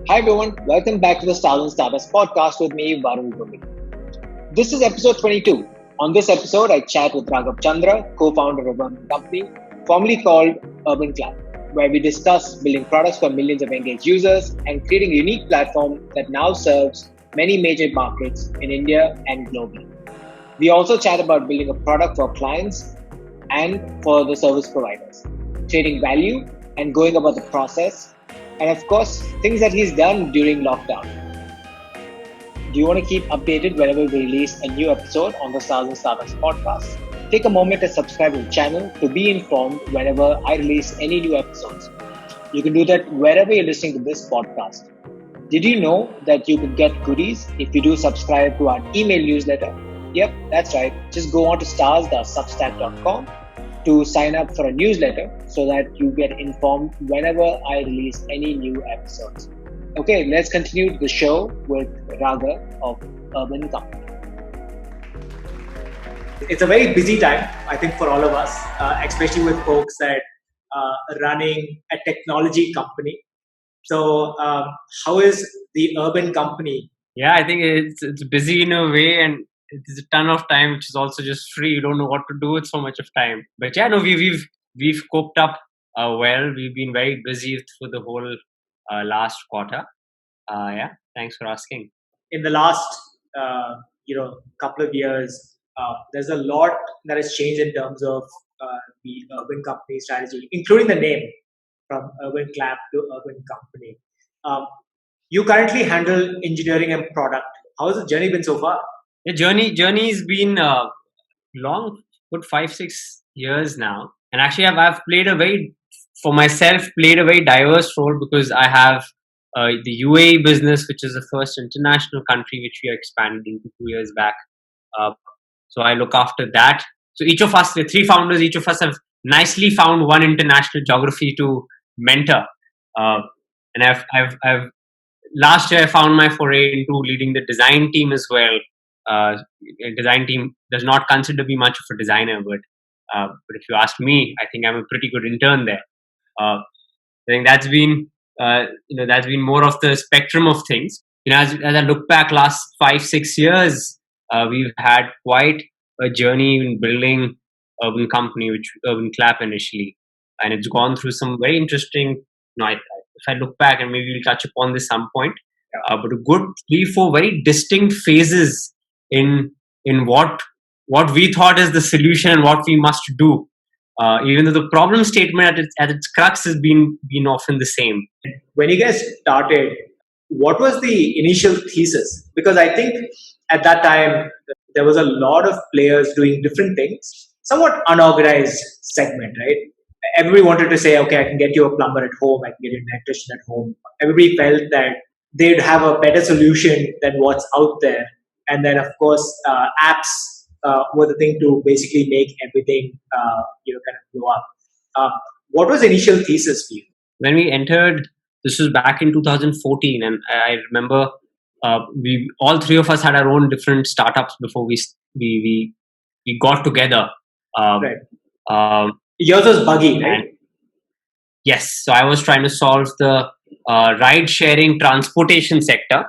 Hi everyone, welcome back to the Stars and Startups podcast with me, Varun Khaitan. This is episode 22. On this episode, I chat with Raghav Chandra, co-founder of UrbanCompany, formerly called UrbanClap, where we discuss building products for millions of engaged users and creating a unique platform that now serves many major markets in India and globally. We also chat about building a product for clients and for the service providers, creating value and going about the process, and of course, things that he's done during lockdown. Do you want to keep updated whenever we release a new episode on the Stars and Startups podcast? Take a moment to subscribe to the channel to be informed whenever I release any new episodes. You can do that wherever you're listening to this podcast. Did you know that you can get goodies if you do subscribe to our email newsletter? Yep, that's right. Just go on to stars.substack.com to sign up for a newsletter so that you get informed whenever I release any new episodes. Okay, let's continue the show with Raghav of UrbanCompany. It's a very busy time, I think, for all of us, especially with folks that are running a technology company. So, how is the UrbanCompany? Yeah, I think it's busy in a way, and it's a ton of time, which is also just free. You don't know what to do with so much of time. But yeah, no, we've coped up well. We've been very busy for the whole last quarter. Yeah, thanks for asking. In the last couple of years, there's a lot that has changed in terms of the UrbanCompany strategy, including the name from UrbanClap to UrbanCompany. You currently handle engineering and product. How has the journey been so far? The journey's been long, good 5-6 years now, and actually I've played a very diverse role because I have the UAE business, which is the first international country which we are expanding into 2 years back. So I look after that. So each of us, the three founders, each of us have nicely found one international geography to mentor. And I've last year I found my foray into leading the design team as well. Design team does not consider me much of a designer, but if you ask me, I think I'm a pretty good intern there. I think that's been more of the spectrum of things. As I look back last 5-6 years, we've had quite a journey in building UrbanCompany, which UrbanClap initially, and it's gone through some very interesting. If I look back, and maybe we'll touch upon this some point, but a good 3-4 very distinct phases in what we thought is the solution and what we must do, even though the problem statement at its crux has been often the same. When you guys started, what was the initial thesis? Because I think at that time there was a lot of players doing different things, somewhat unorganized segment, right? Everybody wanted to say, okay, I can get you a plumber at home, I can get you an electrician at home. Everybody felt that they'd have a better solution than what's out there. And then, of course, apps were the thing to basically make everything, kind of blow up. What was the initial thesis for you? When we entered, this was back in 2014, and I remember we all three of us had our own different startups before we got together. Right. Yours was buggy, right? Yes. So I was trying to solve the ride-sharing transportation sector.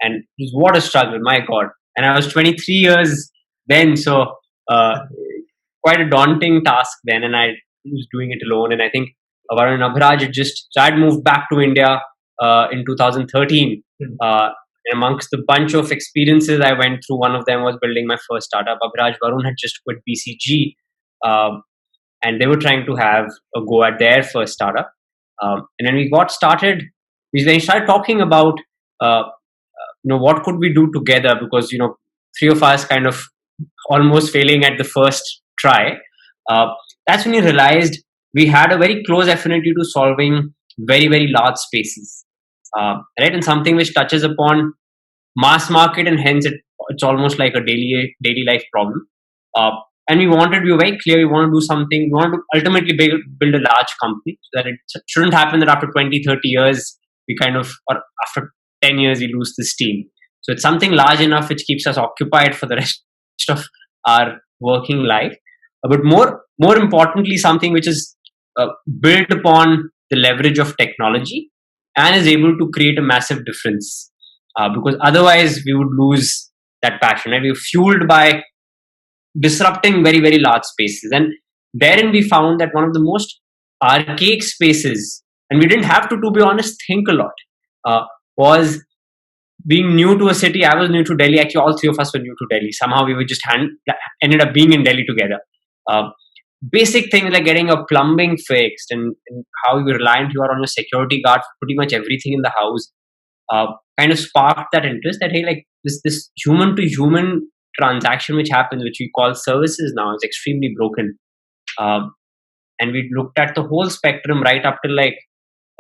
And what a struggle, my God. And I was 23 years then, so quite a daunting task then, and I was doing it alone. And I think Varun and Abhiraj I'd moved back to India in 2013. And amongst the bunch of experiences I went through, one of them was building my first startup. Varun had just quit BCG, and they were trying to have a go at their first startup. And then we got started. We started talking about what could we do together, because three of us kind of almost failing at the first try. That's when we realized we had a very close affinity to solving very, very large spaces, right? And something which touches upon mass market, and hence it's almost like a daily life problem. And we were very clear, we want to do something, we want to ultimately build a large company, so that it shouldn't happen that after 20-30 years or after 10 years we lose this team. So it's something large enough which keeps us occupied for the rest of our working life, but more importantly, something which is built upon the leverage of technology, and is able to create a massive difference. Because otherwise we would lose that passion. And we're fueled by disrupting very, very large spaces. And therein we found that one of the most archaic spaces, and we didn't have to be honest, think a lot, was being new to a city. I was new to Delhi. Actually, all three of us were new to Delhi. Somehow we were just ended up being in Delhi together. Basic things like getting a plumbing fixed and how reliant you are on your security guard for pretty much everything in the house kind of sparked that interest that, hey, like this human to human transaction which happens, which we call services now, is extremely broken. And we looked at the whole spectrum right up till like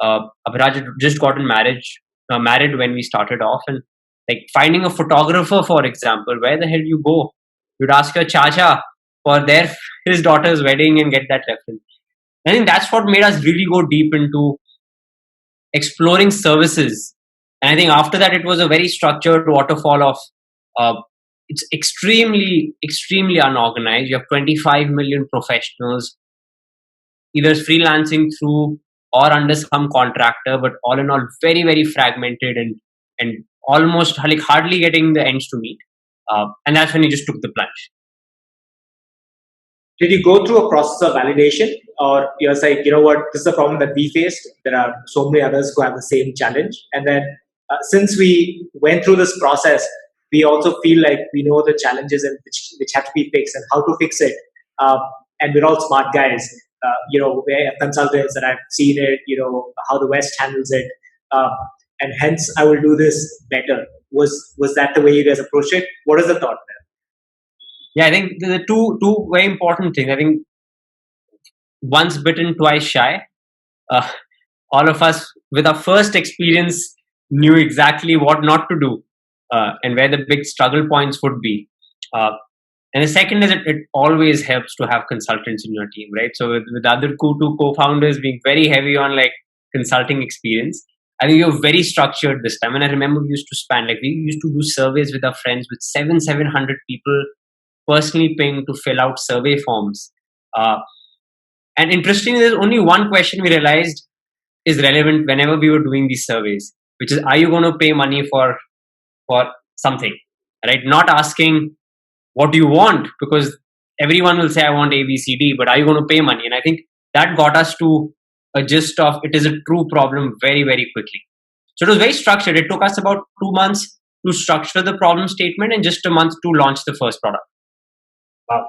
Abhiraj had just gotten married when we started off, and like finding a photographer, for example, where the hell you go? You'd ask your chacha for his daughter's wedding and get that reference. I think that's what made us really go deep into exploring services. And I think after that, it was a very structured waterfall of it's extremely, extremely unorganized. You have 25 million professionals, either freelancing through or under some contractor, but all in all, very, very fragmented and almost like hardly getting the ends to meet. And that's when he just took the plunge. Did you go through a process of validation, or you're like, you know what, this is a problem that we faced. There are so many others who have the same challenge. And then since we went through this process, we also feel like we know the challenges and which have to be fixed and how to fix it. And we're all smart guys. We're consultants and I've seen it, how the West handles it. And hence I will do this better. Was that the way you guys approach it? What is the thought there? Yeah, I think the two very important things. I think once bitten, twice shy. All of us with our first experience knew exactly what not to do and where the big struggle points would be. And the second is it always helps to have consultants in your team, right? So with the other two co-founders being very heavy on like consulting experience, I think you're very structured this time. And I remember we used to do surveys with our friends with 700 people personally paying to fill out survey forms. And interestingly, there's only one question we realized is relevant whenever we were doing these surveys, which is, are you going to pay money for something, right? Not asking what do you want, because everyone will say, I want A, B, C, D, but are you going to pay money? And I think that got us to a gist of it is a true problem very, very quickly. So it was very structured. It took us about 2 months to structure the problem statement and just a month to launch the first product. Wow,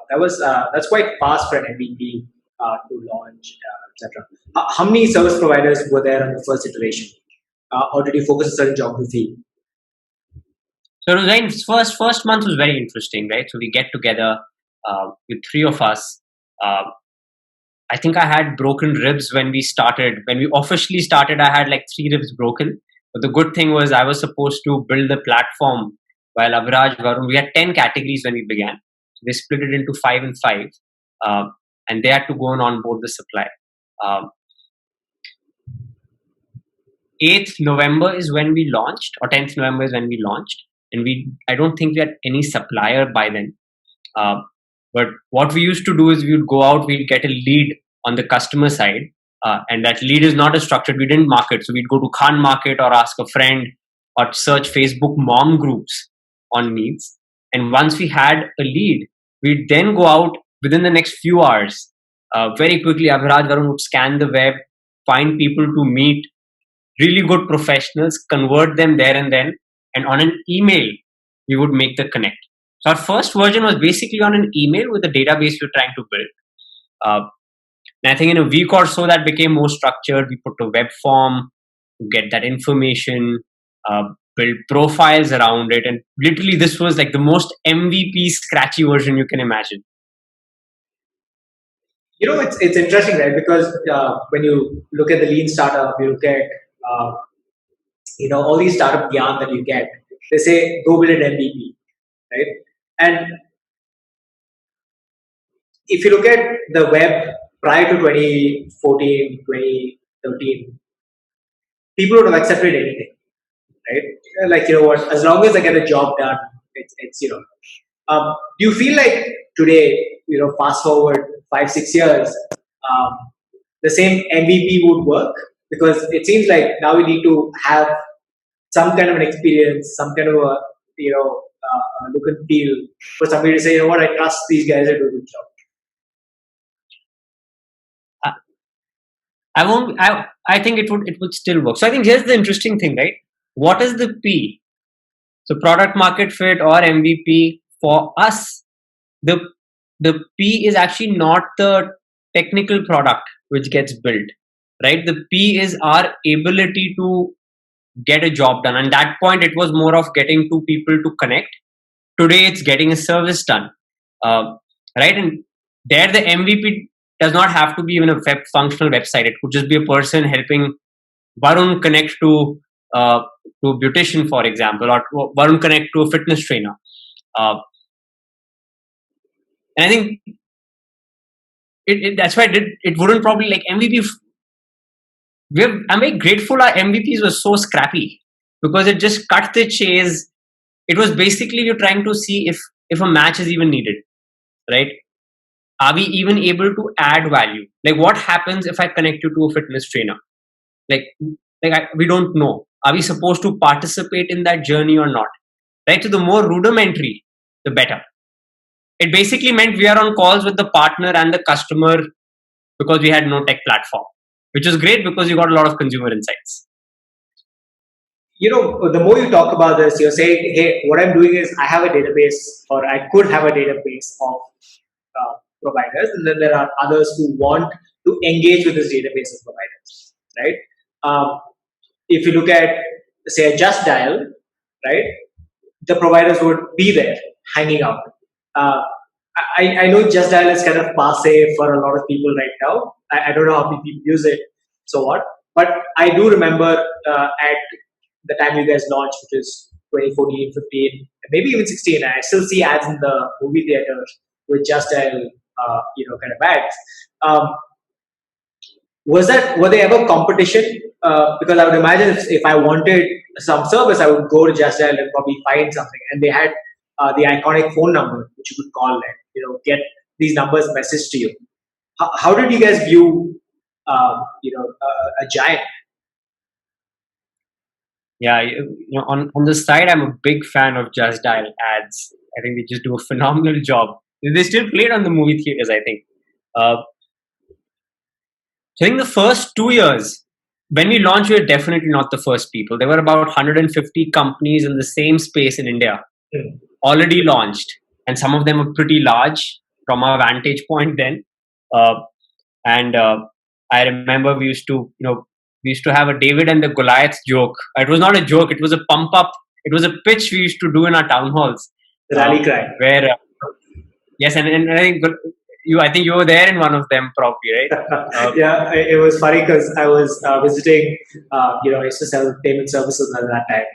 that's quite fast for an MVP to launch, etc. How many service providers were there on the first iteration, or did you focus on a certain geography? So it was first month was very interesting, right? So we get together with three of us. I think I had broken ribs when we started. When we officially started, I had like 3 ribs broken. But the good thing was I was supposed to build the platform while Abhiraj, Varun, we had 10 categories when we began. So they split it into 5 and 5. And they had to go and onboard the supply. 8th November is when we launched, or 10th November is when we launched. And I don't think we had any supplier by then. But what we used to do is we would go out, we'd get a lead on the customer side. And that lead is not as structured. We didn't market. So we'd go to Khan Market or ask a friend or search Facebook mom groups on needs. And once we had a lead, we'd then go out within the next few hours. Very quickly, Abhiraj, Varun would scan the web, find people to meet, really good professionals, convert them there and then. And on an email, we would make the connect. So our first version was basically on an email with the database we were trying to build. And I think in a week or so that became more structured. We put a web form to get that information, build profiles around it. And literally this was like the most MVP scratchy version you can imagine. It's interesting, right? Because when you look at the lean startup, you look at all these startup yarn that you get, they say go build an MVP, right? And if you look at the web prior to 2014, 2013, people would have accepted anything, right? Like, what, as long as I get a job done, it's do you feel like today, fast forward 5-6 years, the same MVP would work? Because it seems like now we need to have some kind of an experience, some kind of a look and feel for somebody to say, you know what, I trust these guys to do a good job. I won't. I think it would still work. So I think here's the interesting thing, right? What is the P? So product market fit or MVP for us, the P is actually not the technical product which gets built, right? The P is our ability to get a job done. And that point, it was more of getting two people to connect. Today, it's getting a service done, right? And there, the MVP does not have to be even a functional website. It could just be a person helping Varun connect to a beautician, for example, or Varun connect to a fitness trainer. And I think that's why it wouldn't probably like MVP. I'm very grateful our MVPs were so scrappy because it just cut the chase. It was basically you're trying to see if a match is even needed, right? Are we even able to add value? Like, what happens if I connect you to a fitness trainer? We don't know. Are we supposed to participate in that journey or not? Right? So the more rudimentary, the better. It basically meant we are on calls with the partner and the customer because we had no tech platform, which was great because you got a lot of consumer insights. The more you talk about this, you're saying, hey, what I'm doing is I have a database, or I could have a database of providers, and then there are others who want to engage with this database of providers, right? If you look at, say, a JustDial, right, the providers would be there hanging out. I know JustDial is kind of passe for a lot of people right now. I don't know how many people use it, so what. But I do remember at the time you guys launched, which is 2014, 15, maybe even 16, I still see ads in the movie theater with JustDial, kind of ads. Were they ever competition? Because I would imagine if I wanted some service, I would go to JustDial and probably find something. And they had the iconic phone number, which you could call and get these numbers messaged to you. How did you guys view, a giant? Yeah, on the side, I'm a big fan of JustDial ads. I think they just do a phenomenal job. They still play it on the movie theaters, I think. So I think the first 2 years, when we launched, we were definitely not the first people. There were about 150 companies in the same space in India already launched. And some of them were pretty large from our vantage point then. I remember we used to have a David and the Goliath joke. It was not a joke. It was a pump up. It was a pitch we used to do in our town halls. The rally cry. Where, yes, and I think you were there in one of them probably, right? Yeah, it was funny because I was visiting, I used to sell payment services at that time.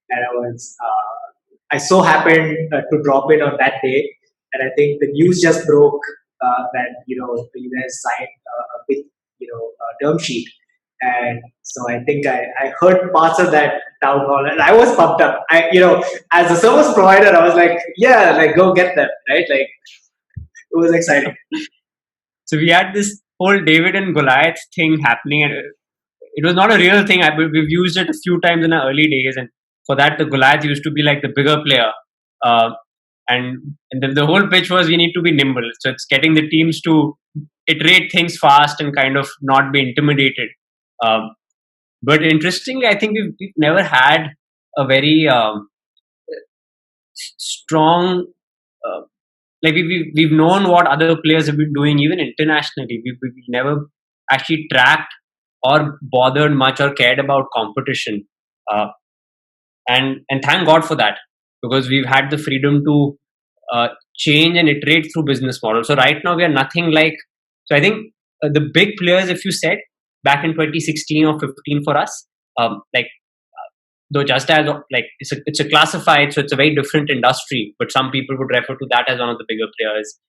And I so happened to drop in on that day. And I think the news just broke that, you guys signed a big, term sheet. And so I think I heard parts of that town hall and I was pumped up. As a service provider, I was like, yeah, like go get them, right? Like it was exciting. So we had this whole David and Goliath thing happening, and it was not a real thing. We've used it a few times in our early days, and for that, the Goliath used to be like the bigger player. And the whole pitch was we need to be nimble. So it's getting the teams to iterate things fast and kind of not be intimidated. But interestingly, I think we've never had a very strong, we've known what other players have been doing even internationally. We've never actually tracked or bothered much or cared about competition. And thank God for that, because we've had the freedom to change and iterate through business models. So right now we are nothing like. So I think the big players, if you said back in 2016 or 15 for us, though JustDial, it's a classified, so it's a very different industry. But some people would refer to that as one of the bigger players.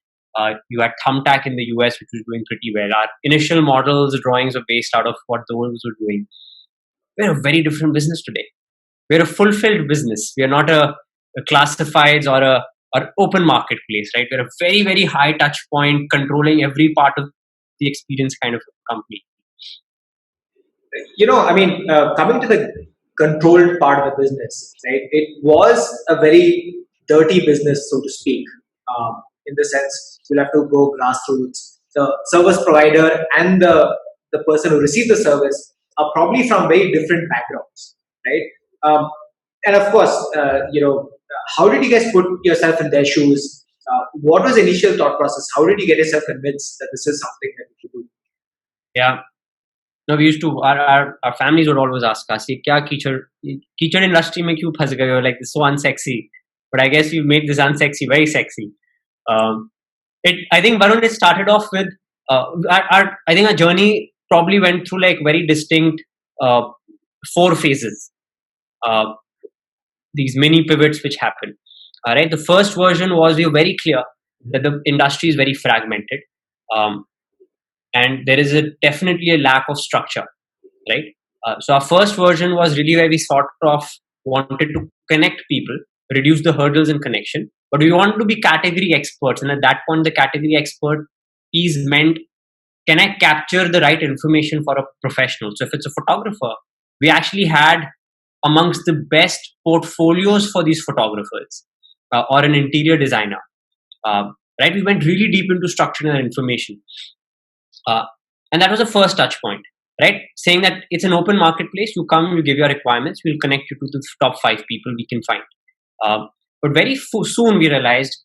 You had Thumbtack in the US, which was doing pretty well. Our initial models, drawings were based out of what those were doing. We're a very different business today. We're a fulfilled business. We are not a classifieds or an open marketplace, right? We're a very, very high touch point, controlling every part of the experience kind of company. Coming to the controlled part of the business, right? It was a very dirty business, so to speak, in the sense you'll have to go grassroots. The service provider and the person who received the service are probably from very different backgrounds, right? And of course, how did you guys put yourself in their shoes? What was the initial thought process? How did you get yourself convinced that this is something that you should do? Yeah. No, we used to, our families would always ask us, kya कीचड़ industry में क्यों फंस गए हो? Like, it's so unsexy. But I guess you made this unsexy very sexy. I think, Varun, it started off with, I think our journey probably went through like very distinct 4 phases. These mini pivots which happened. Right? The first version was, we were very clear that the industry is very fragmented. And there is definitely a lack of structure, right? So our first version was really where we sort of wanted to connect people, reduce the hurdles in connection, but we wanted to be category experts. And at that point, the category expert piece meant, can I capture the right information for a professional? So if it's a photographer, we actually had amongst the best portfolios for these photographers, or an interior designer, right? We went really deep into structure and information. And that was the first touch point, right? Saying that it's an open marketplace. You come, you give your requirements, we'll connect you to the top 5 people we can find. But very soon we realized,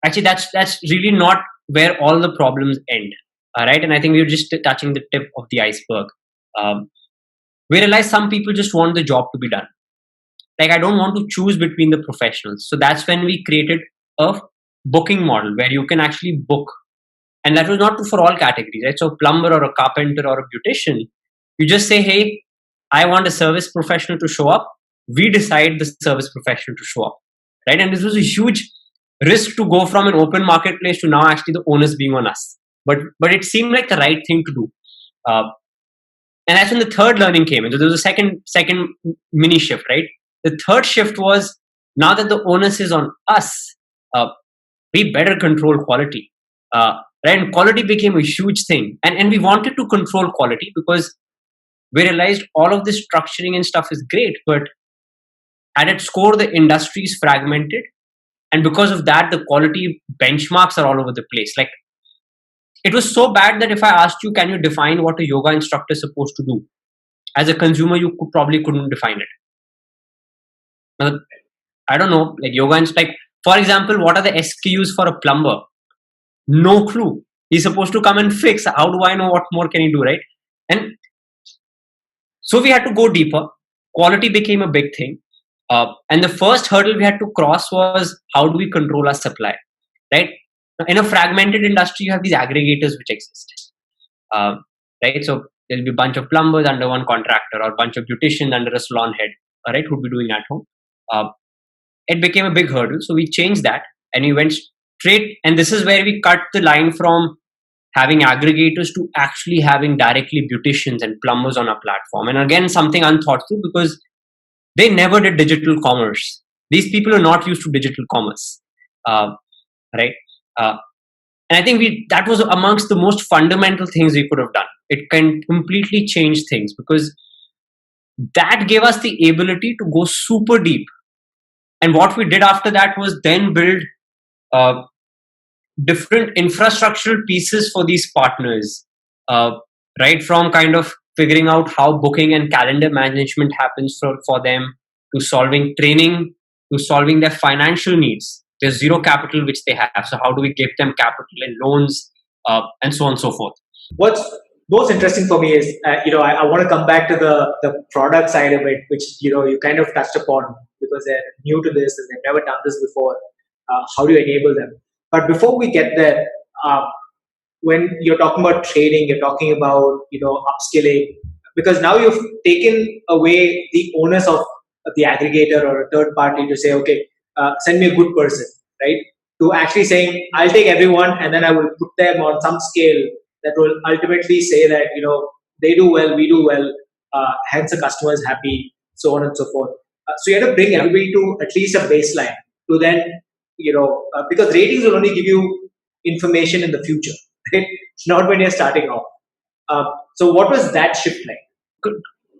actually that's really not where all the problems end, right? And I think we were just touching the tip of the iceberg. We realized some people just want the job to be done. Like, I don't want to choose between the professionals. So that's when we created a booking model where you can actually book. And that was not for all categories, right? So a plumber or a carpenter or a beautician, you just say, hey, I want a service professional to show up. We decide the service professional to show up, right? And this was a huge risk to go from an open marketplace to now actually the onus being on us. But it seemed like the right thing to do. And that's when the third learning came in. So there was a second mini shift, right? The third shift was, now that the onus is on us, we better control quality. Right? And quality became a huge thing. And we wanted to control quality because we realized all of this structuring and stuff is great, but at its core, the industry is fragmented. And because of that, the quality benchmarks are all over the place. Like, it was so bad that if I asked you, can you define what a yoga instructor is supposed to do? As a consumer, you probably couldn't define it. I don't know, like yoga, like, for example, what are the SKUs for a plumber? No clue. He's supposed to come and fix. How do I know what more can he do, right? And so we had to go deeper. Quality became a big thing. And the first hurdle we had to cross was, how do we control our supply, right? In a fragmented industry, you have these aggregators which exist, right? So there'll be a bunch of plumbers under one contractor, or a bunch of beauticians under a salon head, right, who'd be doing at home. It became a big hurdle. So we changed that and we went straight. And this is where we cut the line from having aggregators to actually having directly beauticians and plumbers on our platform. And again, something unthought through, because they never did digital commerce. These people are not used to digital commerce, right? And I think that was amongst the most fundamental things we could have done. It can completely change things, because that gave us the ability to go super deep. And what we did after that was then build different infrastructural pieces for these partners, right? From kind of figuring out how booking and calendar management happens for them, to solving training, to solving their financial needs. There's zero capital which they have. So how do we give them capital and loans, and so on and so forth. What's most interesting for me is, I want to come back to the product side of it, which, you kind of touched upon, because they're new to this and they've never done this before. How do you enable them? But before we get there, when you're talking about training, you're talking about, upskilling, because now you've taken away the onus of the aggregator or a third party to say, okay, send me a good person, right? To actually saying, I'll take everyone and then I will put them on some scale that will ultimately say that, they do well, we do well, hence the customer is happy, so on and so forth. So you have to bring everybody to at least a baseline to then, because ratings will only give you information in the future, right? Not when you're starting off. So what was that shift like?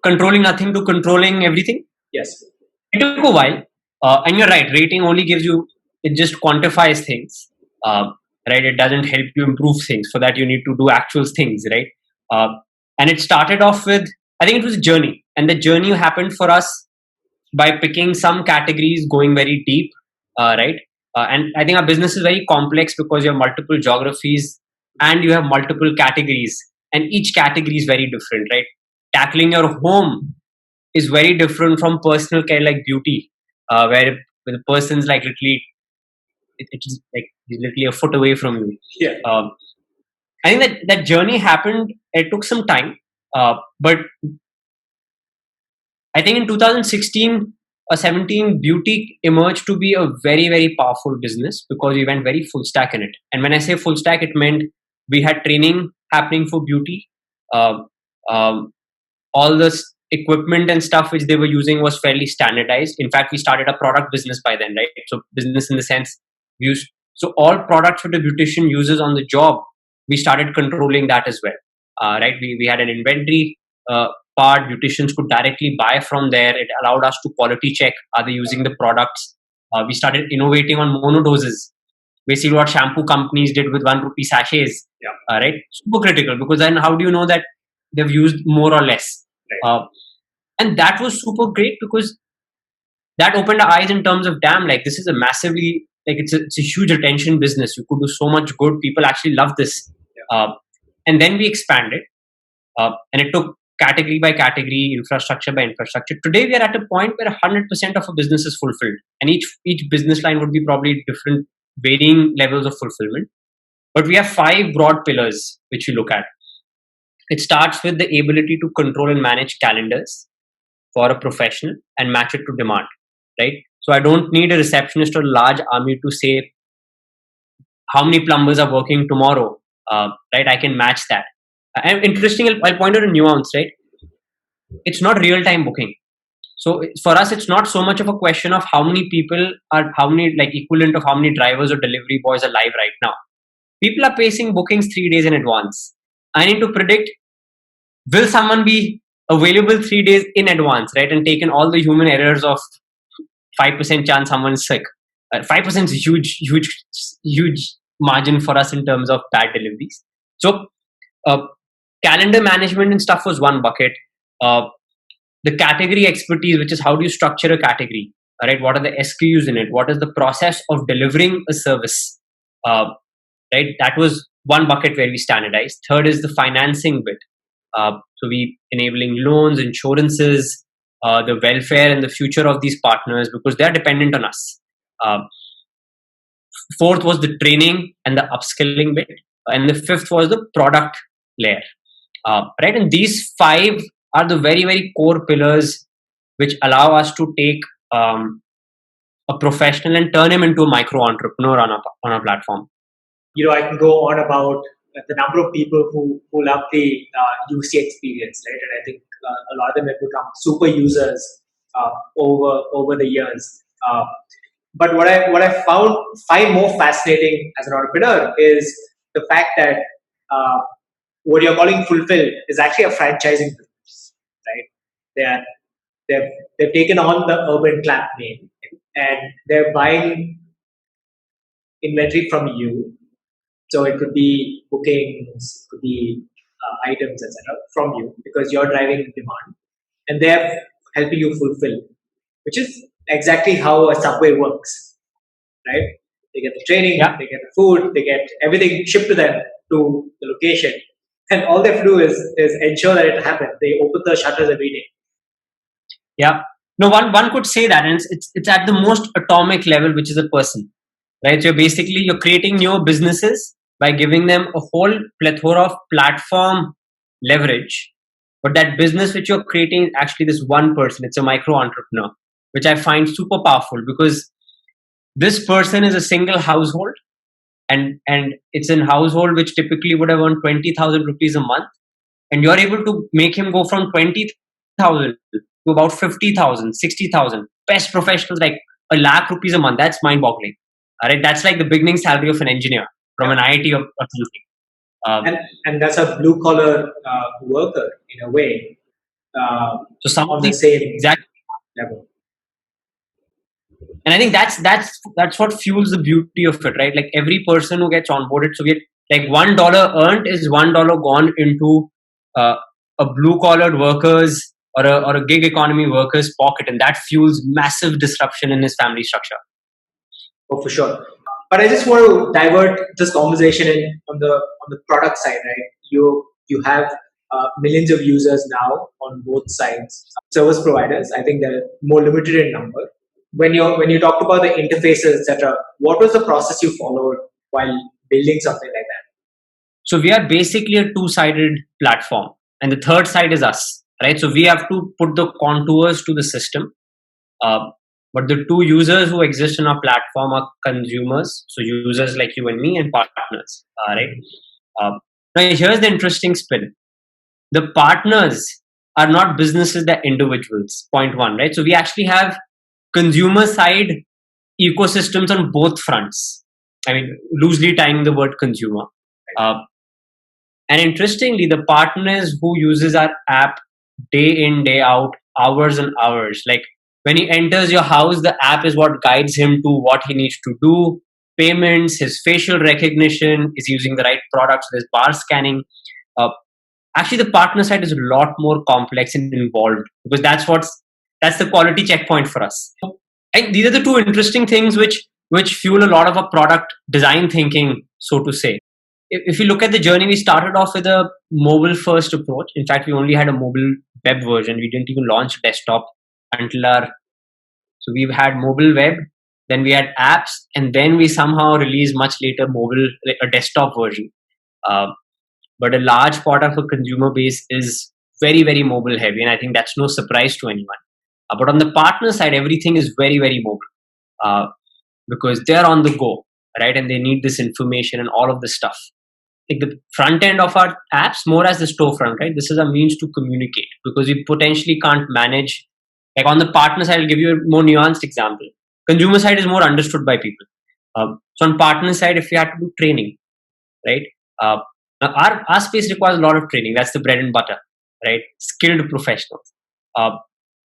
Controlling nothing to controlling everything. Yes. It took a while. And you're right, rating only gives you, it just quantifies things. Right? It doesn't help you improve things. For that, you need to do actual things, right? And it started off with, I think it was a journey. And the journey happened for us by picking some categories, going very deep, right? And I think our business is very complex because you have multiple geographies and you have multiple categories. And each category is very different, right? Tackling your home is very different from personal care like beauty, where the person's like literally, it's like he's literally a foot away from you. Yeah. I think that journey happened. It took some time, but I think in 2016 or 17, beauty emerged to be a very, very powerful business because we went very full stack in it. And when I say full stack, it meant we had training happening for beauty. All this equipment and stuff which they were using was fairly standardized. In fact, we started a product business by then, right? So business in the sense, so all products that the beautician uses on the job, we started controlling that as well, right? We had an inventory part. Beauticians could directly buy from there. It allowed us to quality check, are they using the products? We started innovating on monodoses, basically what shampoo companies did with 1 rupee sachets, right? Super critical, because then how do you know that they've used more or less? Right. And that was super great because that opened our eyes in terms of, damn, like this is a massively, like it's a huge attention business. You could do so much good. People actually love this. And then we expanded, and it took category by category, infrastructure by infrastructure. Today we are at a point where 100% of a business is fulfilled, and each business line would be probably different, varying levels of fulfillment. But we have 5 broad pillars which we look at. It starts with the ability to control and manage calendars for a professional and match it to demand, right? So I don't need a receptionist or a large army to say how many plumbers are working tomorrow, right? I can match that. And interesting, I'll point out a nuance, right? It's not real-time booking. So for us, it's not so much of a question of how many people are, how many, like equivalent of how many drivers or delivery boys are live right now. People are placing bookings 3 days in advance. I need to predict, will someone be available 3 days in advance, right? And taken all the human errors of 5% chance someone's sick. 5% is a huge margin for us in terms of bad deliveries. So calendar management and stuff was one bucket. The category expertise, which is how do you structure a category, right? What are the SKUs in it? What is the process of delivering a service, right? That was one bucket where we standardized. Third is the financing bit. So we enabling loans, insurances, the welfare and the future of these partners because they are dependent on us. Fourth was the training and the upskilling bit. And the fifth was the product layer. Right? And these 5 are the very, very core pillars which allow us to take a professional and turn him into a micro entrepreneur on our platform. I can go on about the number of people who love the UC experience, right? And I think a lot of them have become super users over the years. But what I find more fascinating as an entrepreneur is the fact that what you're calling fulfill is actually a franchising business, right? They've taken on the UrbanClap name and they're buying inventory from you. So it could be bookings, could be items, etc. from you because you're driving demand, and they're helping you fulfill, which is exactly how a subway works, right? They get the training, they get the food, they get everything shipped to them to the location, and all they have to do is ensure that it happens. They open the shutters every day. Yeah. No, one could say that, and it's at the most atomic level, which is a person, right? So you're creating new businesses by giving them a whole plethora of platform leverage. But that business which you're creating is actually this one person. It's a micro entrepreneur, which I find super powerful because this person is a single household and it's a household which typically would have earned 20,000 rupees a month. And you're able to make him go from 20,000 to about 50,000, 60,000. Best professionals like 1 lakh rupees a month. That's mind boggling. All right. That's like the beginning salary of an engineer from an IIT or something. And that's a blue collar worker in a way, So some on of the these same exactly, level. and I think that's what fuels the beauty of it, right? Like every person who gets onboarded, so we get like $1 earned is $1 gone into uh, a blue collared workers or a gig economy worker's pocket, and that fuels massive disruption in his family structure. Oh, for sure. But I just want to divert this conversation on the product side, right? You have millions of users now on both sides. Service providers, I think they're more limited in number. When you talked about the interfaces, etc., what was the process you followed while building something like that? So we are basically a two-sided platform, and the third side is us, right? So we have to put the contours to the system. But the two users who exist in our platform are consumers, so users like you and me, and partners, right? Now here's the interesting spin: the partners are not businesses; they're individuals. Point one, right? So we actually have consumer side ecosystems on both fronts. I mean, loosely tying the word consumer. Uh, and interestingly, the partners who uses our app day in, day out, hours and hours. Like when he enters your house, the app is what guides him to what he needs to do. Payments, his facial recognition, is using the right products. There's bar scanning. Uh, Actually, the partner side is a lot more complex and involved because that's the quality checkpoint for us. And these are the two interesting things which fuel a lot of our product design thinking, so to say. If you look at the journey, we started off with a mobile first approach. In fact, we only had a mobile web version. We didn't even launch desktop until so we've had mobile web, then we had apps, and then we somehow released much later a desktop version. But a large part of a consumer base is very, very mobile heavy, and I think that's no surprise to anyone. But on the partner side, everything is very, very mobile because they're on the go, right? And they need this information and all of this stuff. Like the front end of our apps more as the storefront, right? This is a means to communicate because we potentially can't manage. Like on the partner side, I'll give you a more nuanced example. Consumer side is more understood by people. So on partner side, if we had to do training, right? Now our space requires a lot of training. That's the bread and butter, right? Skilled professionals.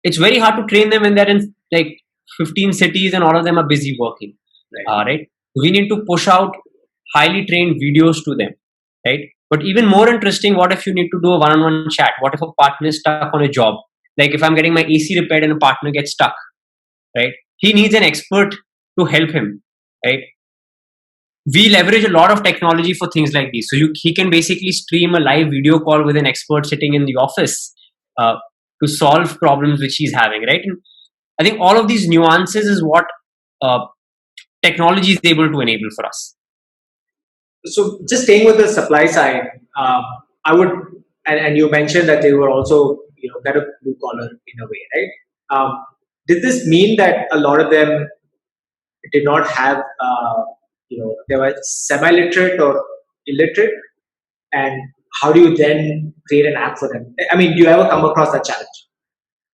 It's very hard to train them when they're in like 15 cities and all of them are busy working, right? We need to push out highly trained videos to them, right? But even more interesting, what if you need to do a one-on-one chat? What if a partner is stuck on a job? Like if I'm getting my AC repaired and a partner gets stuck, right? He needs an expert to help him, right? We leverage a lot of technology for things like these. So he can basically stream a live video call with an expert sitting in the office to solve problems which he's having, right? And I think all of these nuances is what technology is able to enable for us. So just staying with the supply side, I would, and you mentioned that they were also, kind of blue collar in a way, right? Did this mean that a lot of them did not have, they were semi-literate or illiterate? And how do you then create an app for them? I mean, do you ever come across that challenge?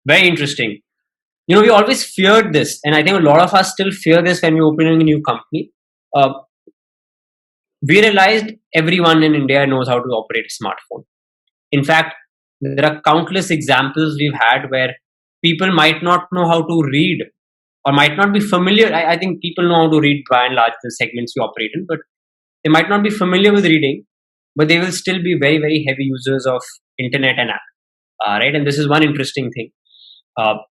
Very interesting. We always feared this, and I think a lot of us still fear this when we're opening a new company. We realized everyone in India knows how to operate a smartphone. In fact, there are countless examples we've had where people might not know how to read or might not be familiar. I think people know how to read by and large the segments you operate in, but they might not be familiar with reading, but they will still be very, very heavy users of internet and app, right? And this is one interesting thing.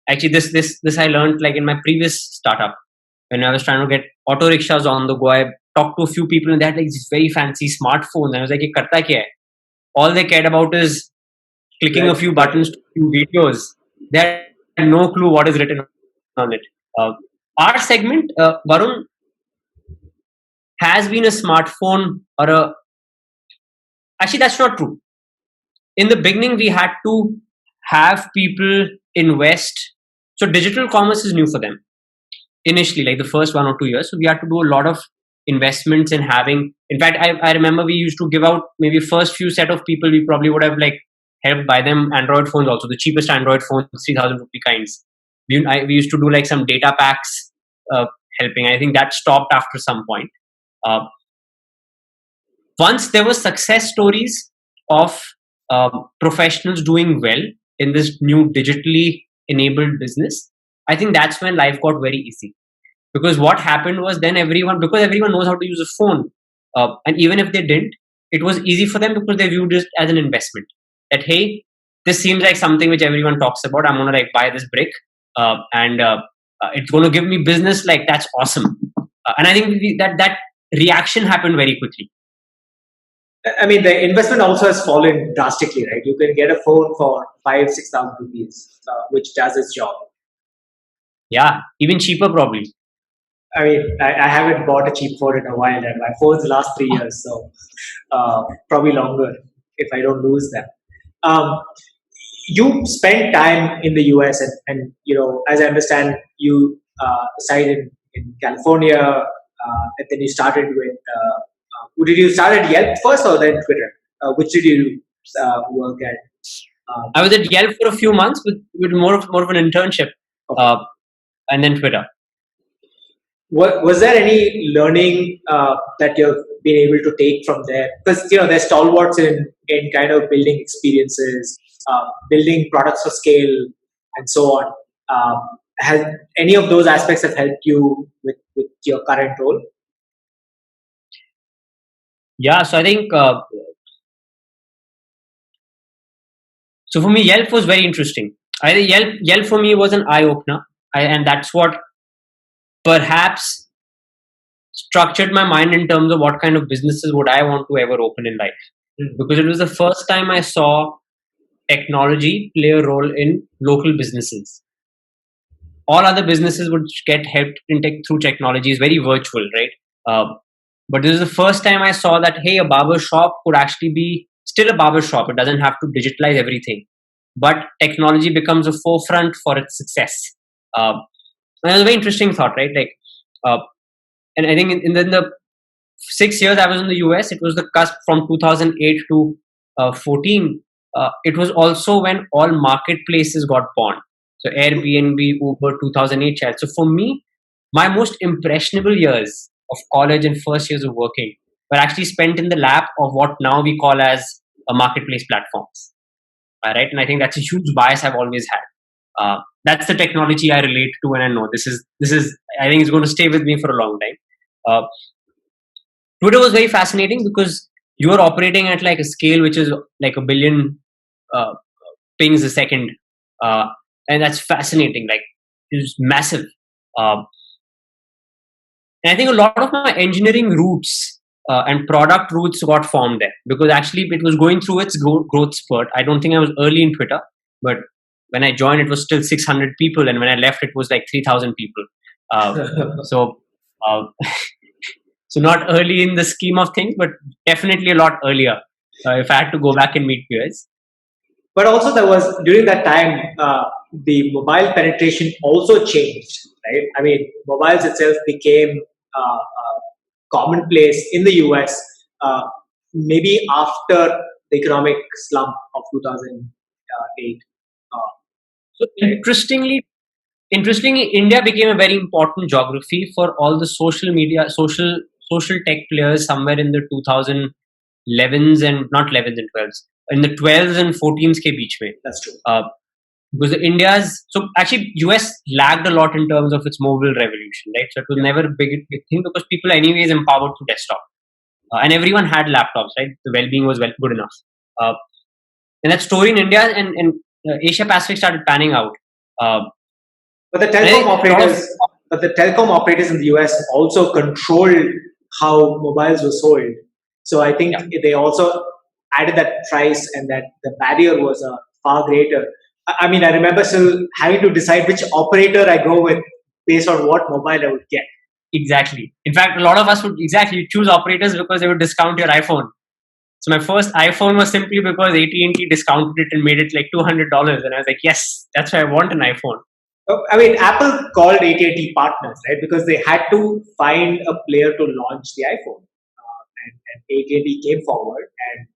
Actually, this I learned like in my previous startup when I was trying to get auto rickshaws on the go. I talked to a few people and they had like these very fancy smartphones, and I was like, "Ye karta kya hai?" All they cared about is clicking a few buttons to few videos. They had no clue what is written on it. Our segment, Varun, has been a smartphone or a. Actually, that's not true. In the beginning, we had to have people invest. So digital commerce is new for them initially, like the first 1 or 2 years. So we had to do a lot of investments in having. In fact, I remember we used to give out maybe first few set of people. We probably would have like helped buy them Android phones also, the cheapest Android phones, 3,000 rupee kinds. We used to do like some data packs helping. I think that stopped after some point. once there were success stories of professionals doing well in this new digitally enabled business, I think that's when life got very easy. Because what happened was then because everyone knows how to use a phone, and even if they didn't, it was easy for them because they viewed it as an investment. That, hey, this seems like something which everyone talks about. I'm gonna like buy this brick, and it's gonna give me business. Like, that's awesome. And I think that reaction happened very quickly. I mean, the investment also has fallen drastically, right? You can get a phone for 5,000-6,000 rupees, which does its job. Yeah, even cheaper probably. I mean, I haven't bought a cheap phone in a while, and my phones last 3 years, so probably longer if I don't lose them. You spent time in the US, and as I understand, you reside in California, and then you started with. Did you start at Yelp first or then Twitter? Which did you work at? I was at Yelp for a few months with more of an internship, okay. And then Twitter. Was there any learning that you've been able to take from there? Because there's stalwarts in kind of building experiences, building products for scale, and so on. Has any of those aspects have helped you with your current role? Yeah, so I think so for me, Yelp was very interesting. I think Yelp for me was an eye opener, and that's what perhaps structured my mind in terms of what kind of businesses would I want to ever open in life. Because it was the first time I saw technology play a role in local businesses. All other businesses would get helped through technology is very virtual, right? But this is the first time I saw that, hey, a barber shop could actually be still a barber shop. It doesn't have to digitalize everything, but technology becomes a forefront for its success. And it was a very interesting thought, right? Like, and I think in the 6 years I was in the US, it was the cusp from 2008 to 14. It was also when all marketplaces got born. So Airbnb, Uber, 2008 child. So for me, my most impressionable years of college and first years of working were actually spent in the lap of what now we call as a marketplace platforms. Right? And I think that's a huge bias I've always had. That's the technology I relate to, and I know this is. I think it's going to stay with me for a long time. Twitter was very fascinating because you are operating at like a scale which is like 1 billion pings a second, and that's fascinating. Like, it's massive. And I think a lot of my engineering roots and product roots got formed there because actually it was going through its growth spurt. I don't think I was early in Twitter, but when I joined, it was still 600 people, and when I left, it was like 3,000 people. So not early in the scheme of things, but definitely a lot earlier if I had to go back and meet peers. But also there was, during that time, the mobile penetration also changed, right? I mean, mobiles itself became commonplace in the US maybe after the economic slump of 2008. So interestingly, India became a very important geography for all the social media, social tech players somewhere in the 2011s and not 11s and 12s, in the 12s and 14s ke beech mein. That's true. Because so actually US lagged a lot in terms of its mobile revolution, right? So it was never a big thing because people anyways empowered through desktop, and everyone had laptops, right? The well-being was good enough. And that story in India and Asia Pacific started panning out. But the telecom operators in the US also controlled how mobiles were sold. So I think they also added that price, and that the barrier was far greater. I mean, I remember still having to decide which operator I go with based on what mobile I would get. Exactly. In fact, a lot of us would choose operators because they would discount your iPhone. So my first iPhone was simply because AT&T discounted it and made it like $200, and I was like, yes, that's why I want an iPhone. I mean, Apple called AT&T partners, right? Because they had to find a player to launch the iPhone, and AT&T came forward, and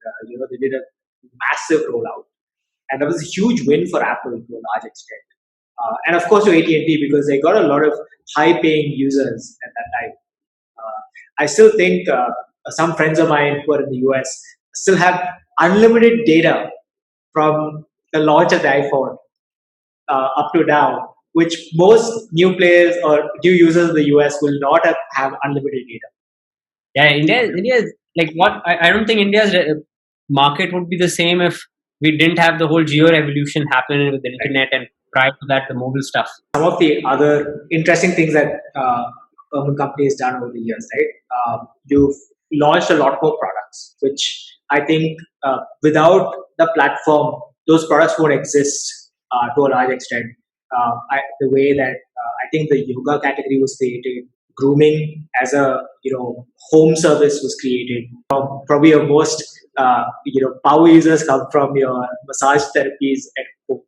they did a massive rollout, and that was a huge win for Apple to a large extent, and of course to AT&T because they got a lot of high-paying users at that time. I still think a some friends of mine who are in the US still have unlimited data from the launch of the iPhone up to now, which most new players or new users in the US will not have unlimited data. Yeah, India is like what I don't think India's market would be the same if we didn't have the whole geo revolution happening with the internet and prior to that the mobile stuff. Some of the other interesting things that UrbanCompany has done over the years, right? You've launched a lot more products, which I think without the platform, those products won't exist to a large extent. The way that I think the yoga category was created, grooming as a home service was created. Probably your most power users come from your massage therapies at home.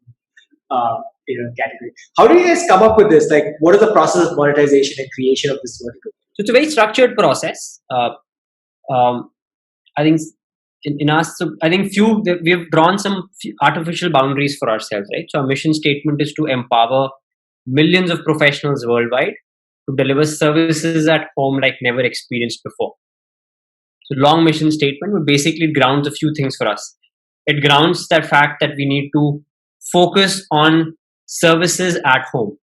Category. How do you guys come up with this? Like, what is the process of monetization and creation of this vertical? So it's a very structured process. I think in us, so I think we have drawn some artificial boundaries for ourselves, right? So our mission statement is to empower millions of professionals worldwide to deliver services at home like never experienced before. So long mission statement, but basically it grounds a few things for us. It grounds that fact that we need to focus on services at home.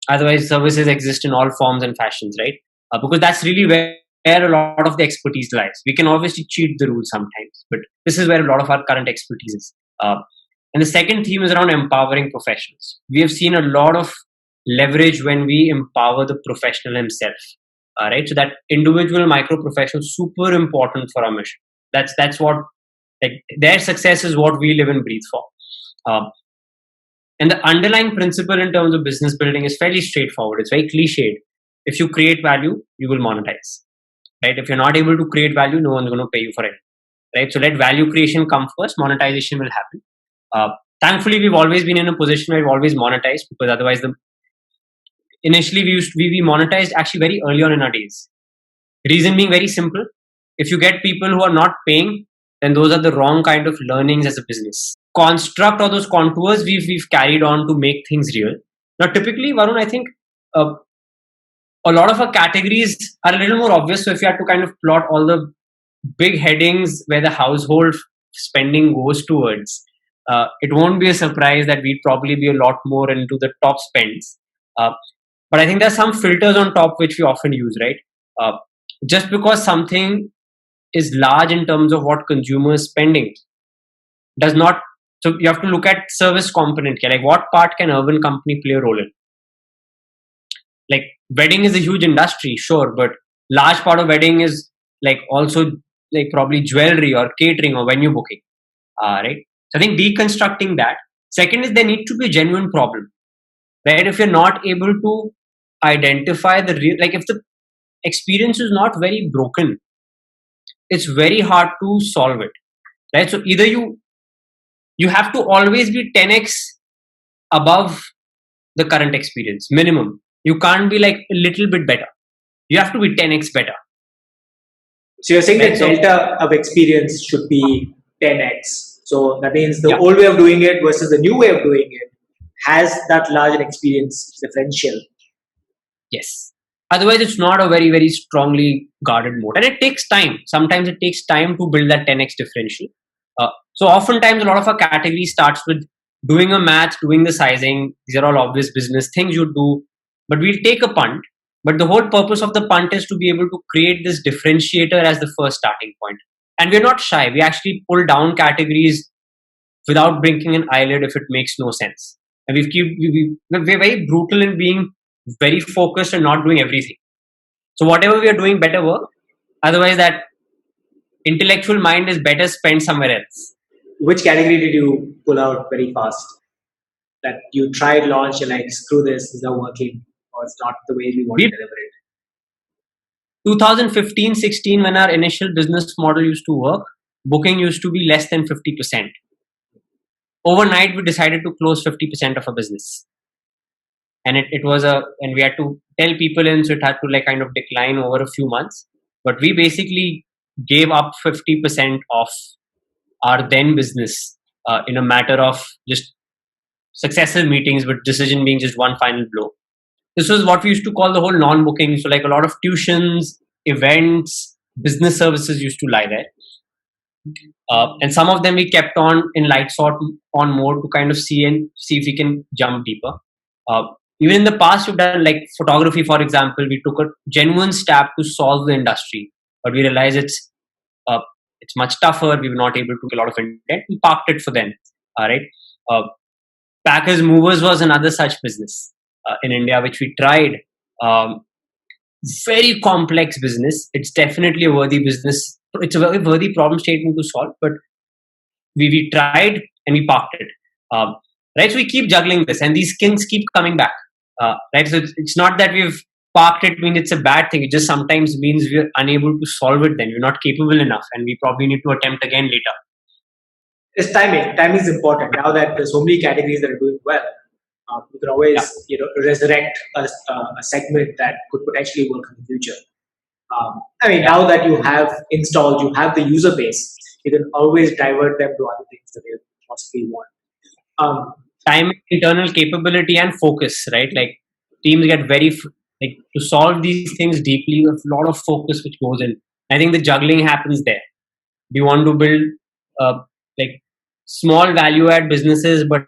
Otherwise, services exist in all forms and fashions, right? Because that's really where a lot of the expertise lies. We can obviously cheat the rules sometimes, but this is where a lot of our current expertise is. And the second theme is around empowering professionals. We have seen a lot of leverage when we empower the professional himself, right? So that individual micro professional is super important for our mission. That's what, like, their success is what we live and breathe for. And the underlying principle in terms of business building is fairly straightforward. It's very cliched. If you create value, you will monetize, right? If you're not able to create value, no one's going to pay you for it, right? So let value creation come first. Monetization will happen. Thankfully, we've always been in a position where we've always monetized, because otherwise, initially we monetized actually very early on in our days. Reason being very simple. If you get people who are not paying, then those are the wrong kind of learnings as a business. Construct or those contours we've carried on to make things real. Now, typically, Varun, I think a lot of our categories are a little more obvious. So if you had to kind of plot all the big headings where the household spending goes towards, it won't be a surprise that we'd probably be a lot more into the top spends. But I think there's some filters on top which we often use, right? Just because something is large in terms of what consumers spending does not. So you have to look at service component here. Like, what part can UrbanCompany play a role in? Like, wedding is a huge industry, sure, but large part of wedding is like also like probably jewelry or catering or venue booking, right? So I think deconstructing that. Second is there need to be a genuine problem, right? If you're not able to identify the real, like if the experience is not very broken, it's very hard to solve it, right? So either you have to always be 10x above the current experience minimum. You can't be like a little bit better. You have to be 10x better. So you're saying that delta of experience should be 10x. So that means the old way of doing it versus the new way of doing it has that large experience differential. Yes. Otherwise, it's not a very, very strongly guarded moat. And it takes time. Sometimes it takes time to build that 10x differential. So oftentimes, a lot of our category starts with doing a math, doing the sizing. These are all obvious business things you do. But we'll take a punt. But the whole purpose of the punt is to be able to create this differentiator as the first starting point. And we're not shy. We actually pull down categories without blinking an eyelid if it makes no sense. And we're very brutal in being very focused and not doing everything. So whatever we are doing, better work. Otherwise, that intellectual mind is better spent somewhere else. Which category did you pull out very fast? That you tried launch and like, screw this, is not working, or it's not the way we want to deliver it? 2015-16, when our initial business model used to work, booking used to be less than 50%. Overnight, we decided to close 50% of our business. And it was and we had to tell people in, so it had to like kind of decline over a few months. But we basically gave up 50% of our then business in a matter of just successive meetings, with decision being just one final blow. This was what we used to call the whole non-booking. So like a lot of tuitions, events, business services used to lie there. And some of them we kept on in light sort on mode to kind of see if we can jump deeper. Even in the past, we've done like photography, for example. We took a genuine step to solve the industry, but we realized it's much tougher. We were not able to get a lot of intent. We parked it for them. All right. Packers movers was another such business in India, which we tried. Very complex business. It's definitely a worthy business. It's a very worthy problem statement to solve, but we tried and we parked it. Right, so we keep juggling this, and these skins keep coming back. Right, so it's not that we've parked it means it's a bad thing. It just sometimes means we're unable to solve it. Then we're not capable enough, and we probably need to attempt again later. It's timing. Timing is important. Now that there's so many categories that are doing well, you can always resurrect a segment that could potentially work in the future. Now that you have installed, you have the user base, you can always divert them to other things that they possibly want. Time, internal capability, and focus. Right, like teams get very to solve these things deeply. A lot of focus which goes in. I think the juggling happens there. We want to build small value add businesses, but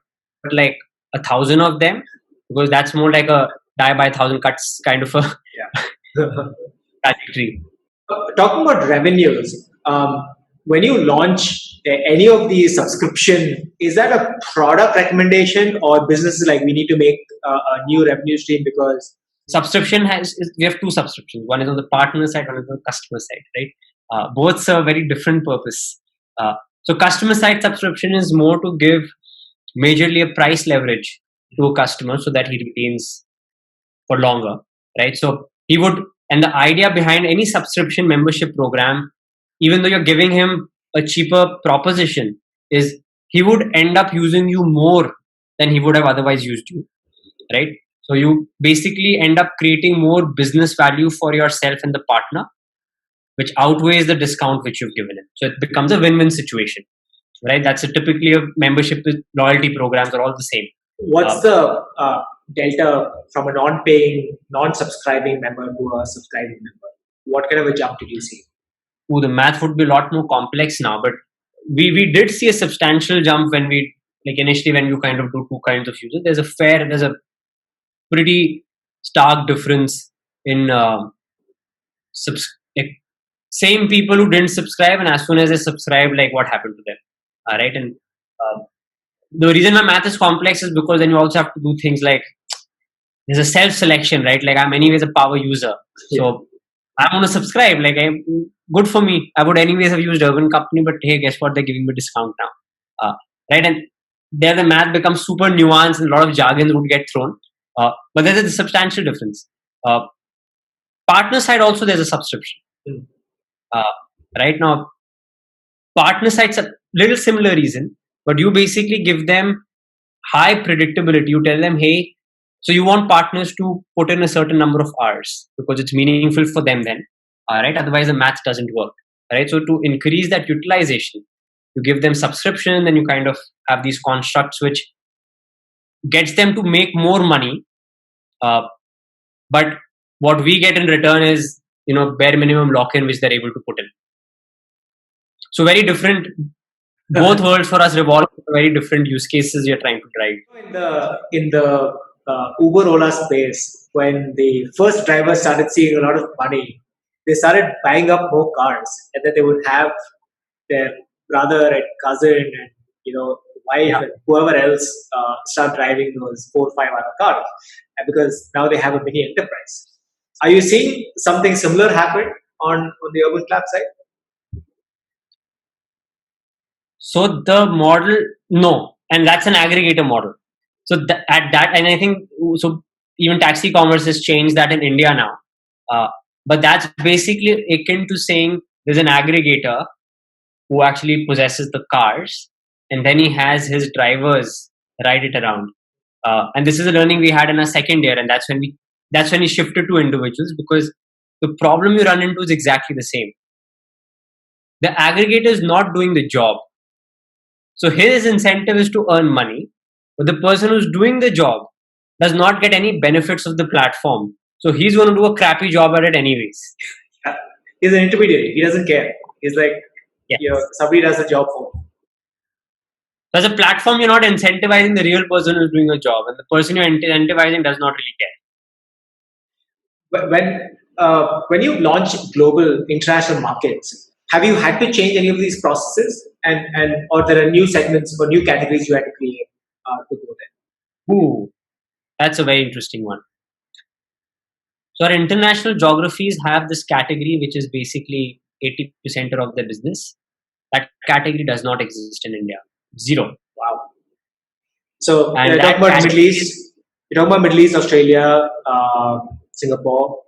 like 1,000 of them, because that's more like a die by 1,000 cuts kind of a trajectory. Talking about revenues, when you launch any of the subscription, is that a product recommendation or businesses like we need to make a new revenue stream? Because subscription we have two subscriptions. One is on the partner side, one is on the customer side, right? Both serve very different purpose. So customer side subscription is more to give majorly a price leverage to a customer so that he retains for longer, right? So he would, and the idea behind any subscription membership program, even though you're giving him a cheaper proposition, is he would end up using you more than he would have otherwise used you, right? So you basically end up creating more business value for yourself and the partner, which outweighs the discount which you've given him. So it becomes a win-win situation, right? That's typically a membership with loyalty programs are all the same. What's the delta from a non-paying, non-subscribing member to a subscribing member? What kind of a jump did you see? The math would be a lot more complex now, but we did see a substantial jump when we initially when you kind of do two kinds of users. There's a pretty stark difference in same people who didn't subscribe, and as soon as they subscribe, what happened to them? All right, and the reason my math is complex is because then you also have to do things like there's a self-selection, right? I'm anyways a power user, so I want to subscribe. Good for me. I would anyways have used UrbanCompany, but hey, guess what? They're giving me a discount now, right? And there the math becomes super nuanced, and a lot of jargons would get thrown. But there's a substantial difference. Partner side also there's a subscription. Right now, partner side's a little similar reason, but you basically give them high predictability. You tell them, hey, so you want partners to put in a certain number of hours because it's meaningful for them then. Right? Otherwise, the math doesn't work. Right? So to increase that utilization, you give them subscription, then you kind of have these constructs which gets them to make more money. But what we get in return is, bare minimum lock-in which they're able to put in. So very different. Both worlds for us revolve very different use cases you're trying to drive. In the Uber Ola space, when the first drivers started seeing a lot of money, they started buying up more cars, and then they would have their brother and cousin and wife and whoever else start driving those 4 or 5 other cars, and because now they have a mini enterprise. Are you seeing something similar happen on the UrbanClap side? So the model, no, and that's an aggregator model. So and I think so. Even taxi commerce has changed that in India now. But that's basically akin to saying there's an aggregator who actually possesses the cars, and then he has his drivers ride it around. And this is a learning we had in our second year, and that's when we shifted to individuals, because the problem you run into is exactly the same. The aggregator is not doing the job. So his incentive is to earn money, but the person who's doing the job does not get any benefits of the platform. So he's going to do a crappy job at it anyways. He's an intermediary. He doesn't care. He's like, somebody does the job for him. As a platform, you're not incentivizing the real person who's doing a job, and the person you're incentivizing does not really care. When you launch global international markets, have you had to change any of these processes, or there are new segments or new categories you had to create to go there? Ooh, that's a very interesting one. So our international geographies have this category which is basically 80% of their business. That category does not exist in India. Zero. Wow. So you're talking about Middle East. You're talking about Middle East, Australia, Singapore.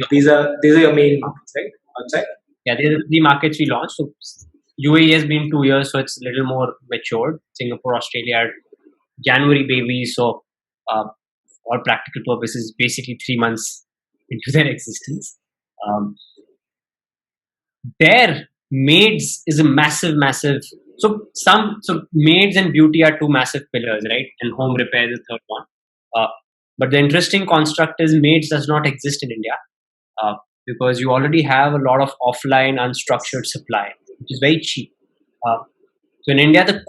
These are your main markets, right? Outside. Yeah, these are the 3 markets we launched. So UAE has been 2 years, so it's a little more matured. Singapore, Australia, January babies. So all practical purposes, basically 3 months into their existence. Their maids is a massive. So maids and beauty are 2 massive pillars, right? And home repair is the third one. But the interesting construct is maids does not exist in India because you already have a lot of offline unstructured supply, which is very cheap. So in India, the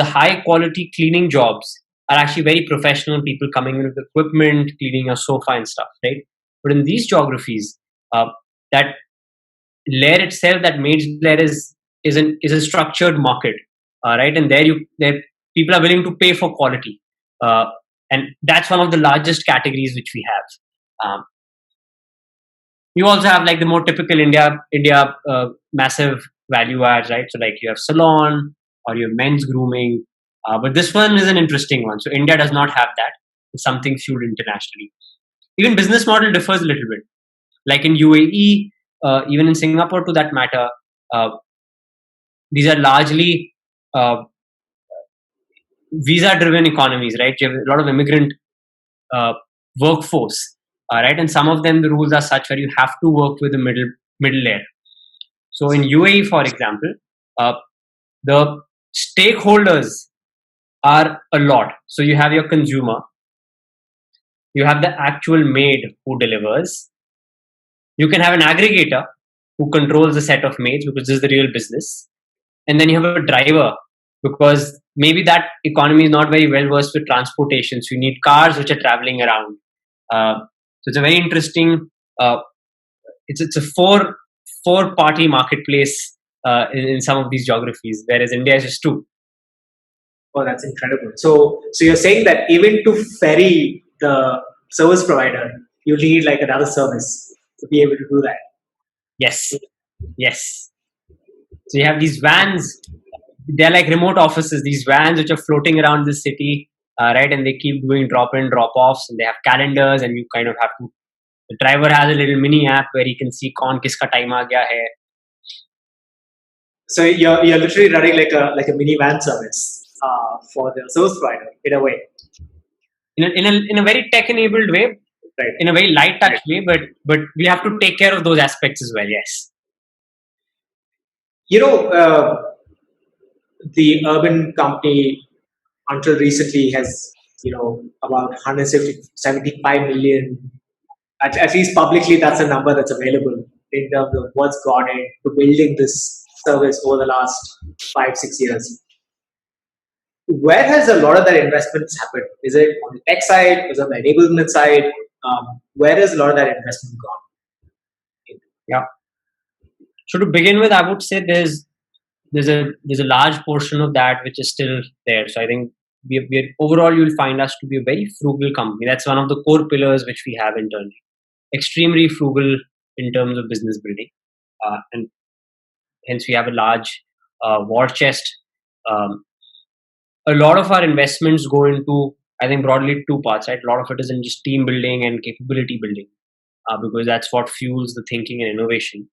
high quality cleaning jobs are actually very professional people coming in with equipment, cleaning your sofa and stuff, right? But in these geographies, that layer itself, that maids layer is a structured market, right? And there people are willing to pay for quality, and that's one of the largest categories which we have. You also have like the more typical India massive value adds, right? So like you have salon or you have men's grooming, but this one is an interesting one. So India does not have that. It's something fueled internationally. Even business model differs a little bit. Like in UAE, even in Singapore, to that matter, these are largely visa-driven economies, right? You have a lot of immigrant workforce, right? And some of them, the rules are such where you have to work with the middle layer. So in UAE, for example, the stakeholders are a lot. So you have your consumer, you have the actual maid who delivers, you can have an aggregator who controls a set of maids because this is the real business, and then you have a driver because maybe that economy is not very well versed with transportation, so you need cars which are traveling around. So it's a very interesting. It's a four party marketplace in some of these geographies, whereas India is just 2. Oh, that's incredible. So you're saying that even to ferry the service provider, you need like another service to be able to do that. Yes. So you have these vans. They're like remote offices. These vans which are floating around the city, right? And they keep doing drop-in, drop-offs, and they have calendars, and you kind of have to. The driver has a little mini app where he can see kaun kiska time aa gaya hai. So you're literally running like a mini van service for the service provider in a way. In a very tech-enabled way, right? In a very light touch way, but we have to take care of those aspects as well. Yes. The UrbanCompany until recently has about 175 million. At least publicly, that's a number that's available in terms of what's gone into building this service over the last 5-6 years. Where has a lot of that investments happened? Is it on the tech side? Is it on the enablement side? Where has a lot of that investment gone? Yeah. So to begin with, I would say there's a large portion of that which is still there. So I think we overall you'll find us to be a very frugal company. That's one of the core pillars which we have internally. Extremely frugal in terms of business building, and hence we have a large war chest. A lot of our investments go into, I think, broadly 2 parts, right? A lot of it is in just team building and capability building, because that's what fuels the thinking and innovation.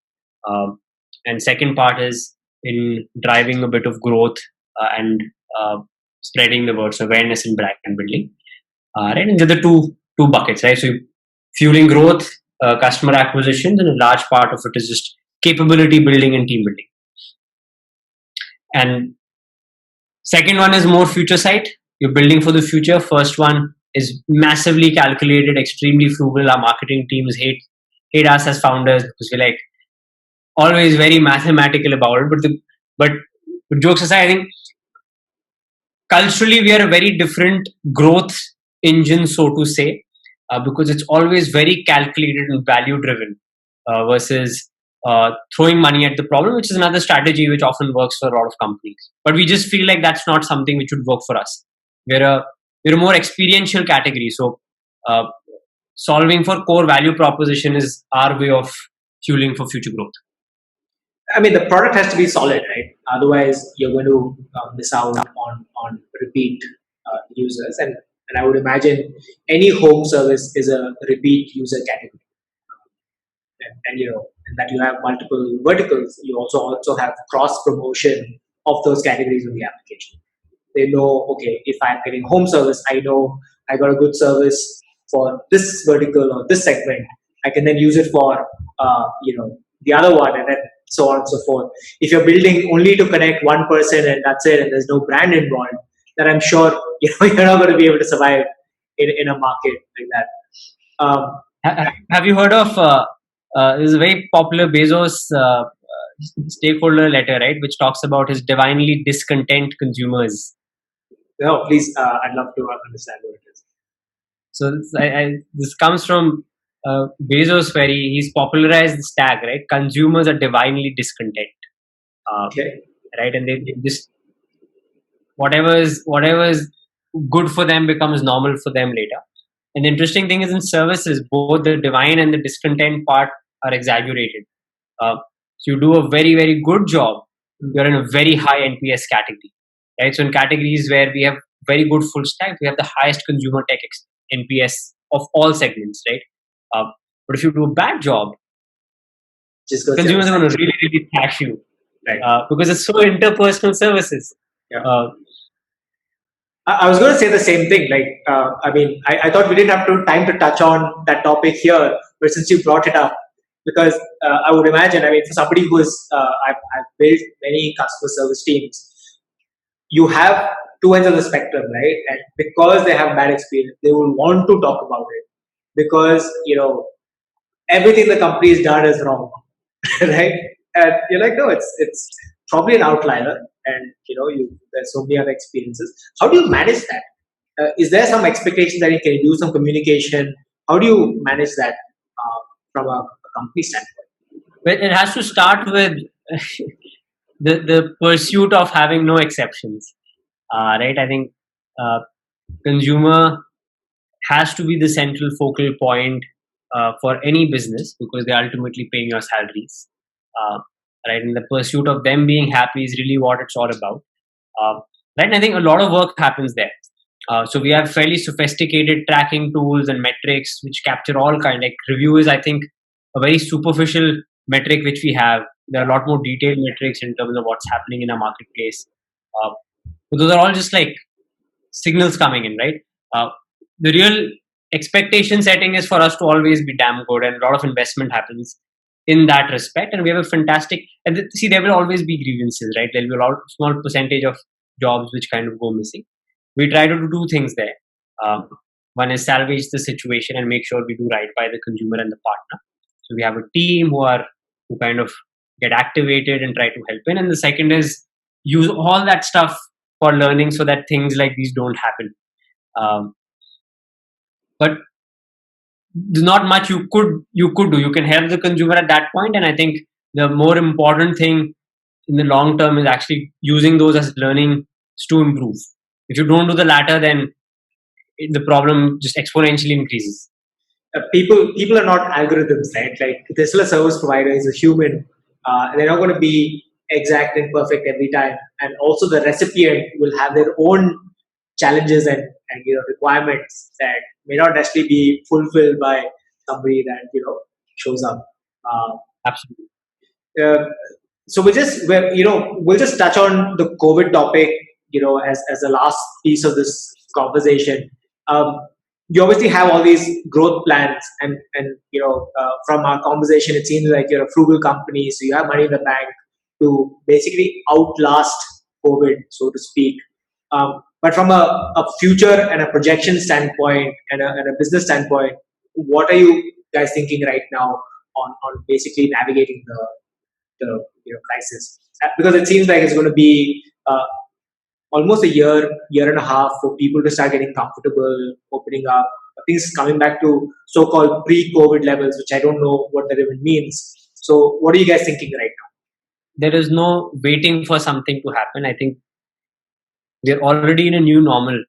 And second part is in driving a bit of growth and spreading the word, so awareness and brand building. Right, and the two buckets, right? So fueling growth, customer acquisitions, and a large part of it is just capability building and team building. And second one is more future sight. You're building for the future. First one is massively calculated, extremely frugal. Our marketing teams hate hate us as founders because we're like always very mathematical about it. But jokes aside, I think culturally we are a very different growth engine, so to say, because it's always very calculated and value driven versus throwing money at the problem, which is another strategy which often works for a lot of companies. But we just feel like that's not something which would work for us. We're a more experiential category, so solving for core value proposition is our way of fueling for future growth. I mean, the product has to be solid, right? Otherwise, you're going to miss out on repeat users. And I would imagine any home service is a repeat user category. And that you have multiple verticals. You also have cross promotion of those categories on the application. They know, okay, if I'm getting home service, I know I got a good service for this vertical or this segment. I can then use it for the other one, and then so on and so forth. If you're building only to connect one person and that's it, and there's no brand involved, then I'm sure you're not going to be able to survive in a market like that. Have you heard of this is a very popular Bezos stakeholder letter, right, which talks about his divinely discontent consumers? No, please, I'd love to understand what it is. So this comes from Bezos, where he's popularized this tag, right? Consumers are divinely discontent, Okay. right? And they just whatever is good for them becomes normal for them later. And the interesting thing is, in services, both the divine and the discontent part are exaggerated. So you do a very, very good job, you're in a very high NPS category, right? So in categories where we have very good full stack, we have the highest consumer tech NPS of all segments, right? But if you do a bad job, consumers are going to really, really trash you, right? Because it's so interpersonal services. Yeah. I was going to say the same thing. Like, I thought we didn't have time to touch on that topic here, but since you brought it up, because I would imagine, for somebody who is, I've built many customer service teams, you have two ends of the spectrum, right? And because they have bad experience, they will want to talk about it because, everything the company has done is wrong, right? And you're like, no, it's probably an outlier, and there's so many other experiences. How do you manage that? Is there some expectation that you can do some communication? How do you manage that from a company standpoint? Well, it has to start with the pursuit of having no exceptions, right? I think consumer has to be the central focal point for any business because they're ultimately paying your salaries, right? And the pursuit of them being happy is really what it's all about, right? And I think a lot of work happens there. So we have fairly sophisticated tracking tools and metrics which capture all kind. Like review is, I think, a very superficial metric which we have. There are a lot more detailed metrics in terms of what's happening in our marketplace. But those are all just like signals coming in, right? The real expectation setting is for us to always be damn good, and a lot of investment happens in that respect. And we have a fantastic, and see, there will always be grievances, right? There will be a lot small percentage of jobs which kind of go missing. We try to do two things there. One is salvage the situation and make sure we do right by the consumer and the partner. So we have a team who kind of get activated and try to help in. And the second is use all that stuff for learning so that things like these don't happen. But there's not much you could do. You can help the consumer at that point, and I think the more important thing in the long term is actually using those as learning to improve. If you don't do the latter, then the problem just exponentially increases. People are not algorithms, right? Like there's still a service provider is a human. They're not going to be exact and perfect every time, and also the recipient will have their own challenges and requirements that may not necessarily be fulfilled by somebody that shows up. Absolutely. So we'll just touch on the COVID topic, as the last piece of this conversation. You obviously have all these growth plans, and from our conversation, it seems like you're a frugal company, so you have money in the bank to basically outlast COVID, so to speak. But from a future and a projection standpoint and a business standpoint, what are you guys thinking right now? on basically navigating the crisis? Because it seems like it's going to be almost a year and a half for people to start getting comfortable, opening up, things coming back to so-called pre-COVID levels, which I don't know what that even means. So what are you guys thinking right now? There is no waiting for something to happen. I think we're already in a new normal,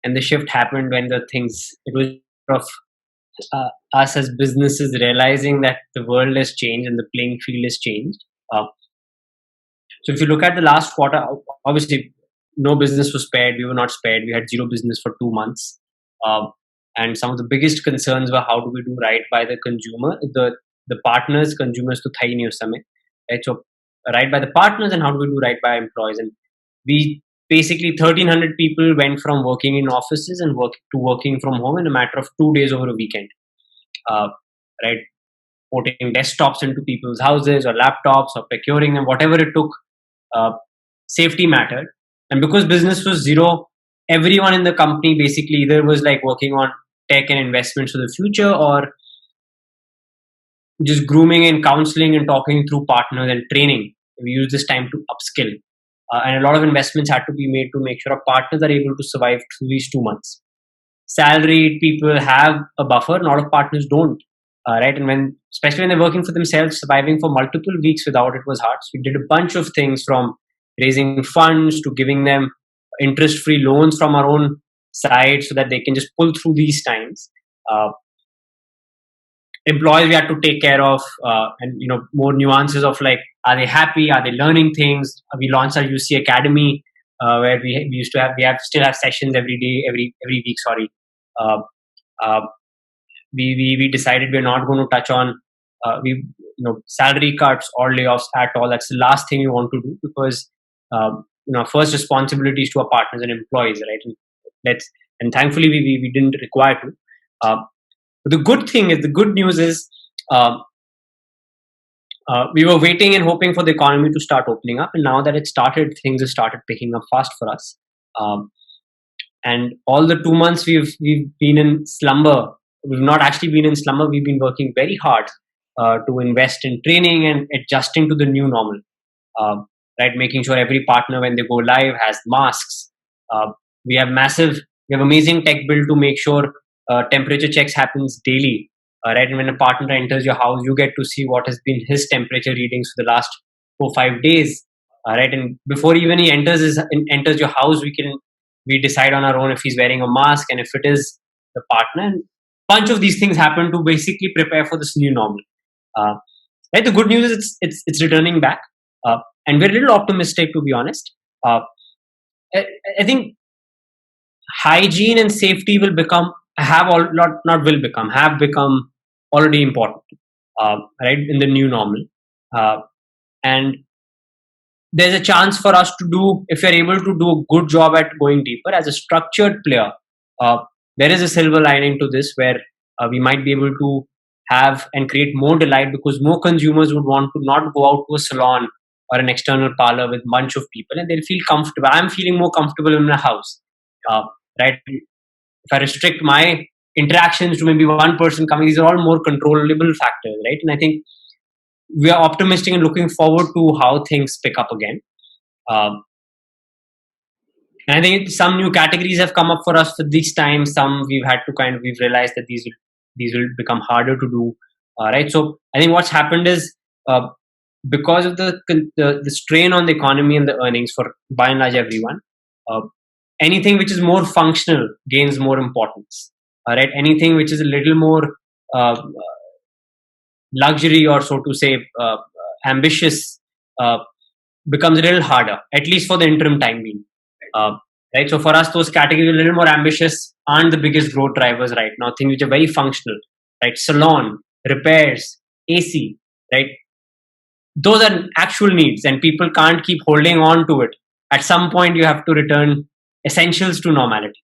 and the shift happened when it was of us as businesses realizing that the world has changed and the playing field has changed. So if you look at the last quarter, obviously no business was spared. We were not spared. We had zero business for 2 months. And some of the biggest concerns were how do we do right by the consumer, the partners, consumers to thai nahi us mein, right? So right by the partners, and how do we do right by employees? And we basically 1,300 people went from working in offices and working from home in a matter of 2 days over a weekend. Right, putting desktops into people's houses or laptops or procuring them, whatever it took. Safety mattered, and because business was zero, everyone in the company basically either was like working on tech and investments for the future, or just grooming and counseling and talking through partners and training. We use this time to upskill, and a lot of investments had to be made to make sure our partners are able to survive through these 2 months. Salaried people have a buffer, a lot of partners don't. Right, and especially when they're working for themselves, surviving for multiple weeks without it was hard. So we did a bunch of things, from raising funds to giving them interest-free loans from our own side so that they can just pull through these times. Employees we had to take care of, and more nuances of like, are they happy? Are they learning things? We launched our UC Academy, where we still have sessions every day, every week. Sorry. We decided we're not going to touch on salary cuts or layoffs at all. That's the last thing we want to do, because our first responsibility is to our partners and employees, right? And thankfully we didn't require to. But the good news is we were waiting and hoping for the economy to start opening up, and now that it started, things have started picking up fast for us. And all the 2 months we've been in slumber. We've not actually been in slumber. We've been working very hard to invest in training and adjusting to the new normal. Right, making sure every partner when they go live has masks. We have amazing tech build to make sure temperature checks happens daily. Right, and when a partner enters your house, you get to see what has been his temperature readings for the last 4-5 days. Right, and before even he enters your house, we decide on our own if he's wearing a mask, and if it is the partner. And bunch of these things happen to basically prepare for this new normal. Right, the good news is it's returning back, and we're a little optimistic, to be honest. I think hygiene and safety have become already important, right, in the new normal. And there's a chance for us to do, if you're able to do a good job at going deeper as a structured player, there is a silver lining to this, where we might be able to have and create more delight, because more consumers would want to not go out to a salon or an external parlor with a bunch of people, and they'll feel comfortable. I'm feeling more comfortable in my house. Right? If I restrict my interactions to maybe one person coming, these are all more controllable factors, right? And I think we are optimistic and looking forward to how things pick up again. And I think some new categories have come up for us for this time. Some we've realized that these will become harder to do. Right. So I think what's happened is, because of the strain on the economy and the earnings for by and large everyone, anything which is more functional gains more importance. Right. Anything which is a little more luxury, or so to say, ambitious, becomes a little harder, at least for the interim time being. Right. So for us, those categories a little more ambitious aren't the biggest growth drivers right now. Things which are very functional, right? Salon, repairs, AC, right? Those are actual needs, and people can't keep holding on to it. At some point, you have to return essentials to normality.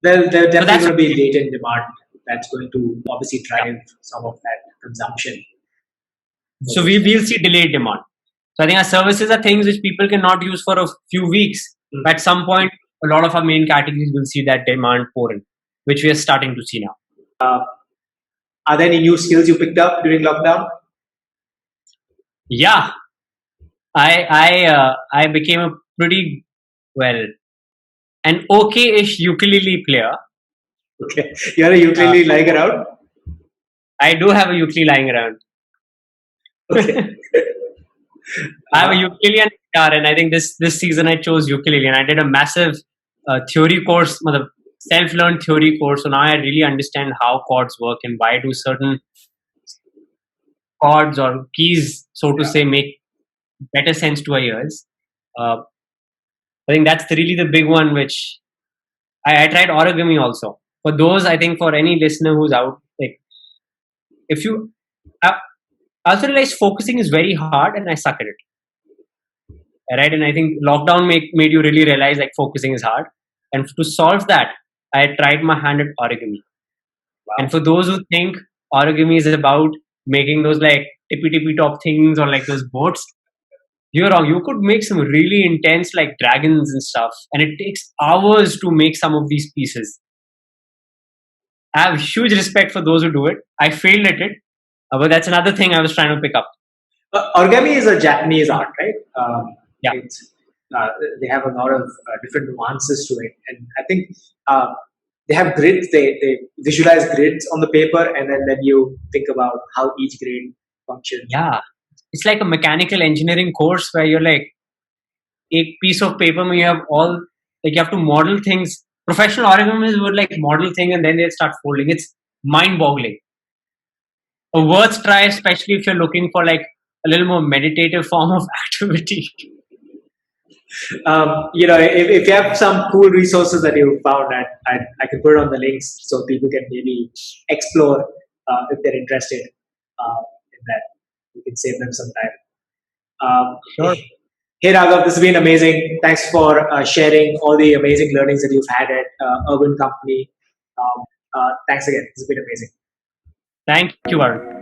Well, there's definitely going to be latent demand that's going to obviously drive some of that consumption. So we will see delayed demand. So I think our services are things which people cannot use for a few weeks. At some point, a lot of our main categories will see that demand pour in, which we are starting to see now. Are there any new skills you picked up during lockdown? Yeah, I became a pretty well an okay-ish ukulele player. Okay, you're a Uh, ukulele lying around. I do have a ukulele lying around. Okay. I have a ukulele and guitar, and I think this season I chose ukulele, and I did a massive theory course, self-learned theory course. So now I really understand how chords work and why do certain chords or keys, so to say, make better sense to our ears. Uh, I think that's really the big one. Which I tried origami also. For those, I think for any listener who's out, like if you, I also realized focusing is very hard, and I suck at it. Right, and I think lockdown made you really realize like focusing is hard, and to solve that I tried my hand at origami. And for those who think origami is about making those like tippy top things or like those boats, you're wrong. You could make some really intense like dragons and stuff, and it takes hours to make some of these pieces. I have huge respect for those who do it. I failed at it, but that's another thing I was trying to pick up. Origami is a Japanese art, right? Yeah. It's, they have a lot of different nuances to it, and I think they have grids. They visualize grids on the paper, and then you think about how each grid functions. Yeah, it's like a mechanical engineering course where you're like a piece of paper where you have all like you have to model things. Professional origamists would like model thing and then they start folding. It's mind-boggling. A worth try, especially if you're looking for like a little more meditative form of activity. If you have some cool resources that you found, I can put it on the links so people can maybe explore if they're interested in that. You can save them some time. Sure. Hey Raghav, this has been amazing. Thanks for sharing all the amazing learnings that you've had at UrbanCompany. Thanks again. This has been amazing. Thank you, Varun.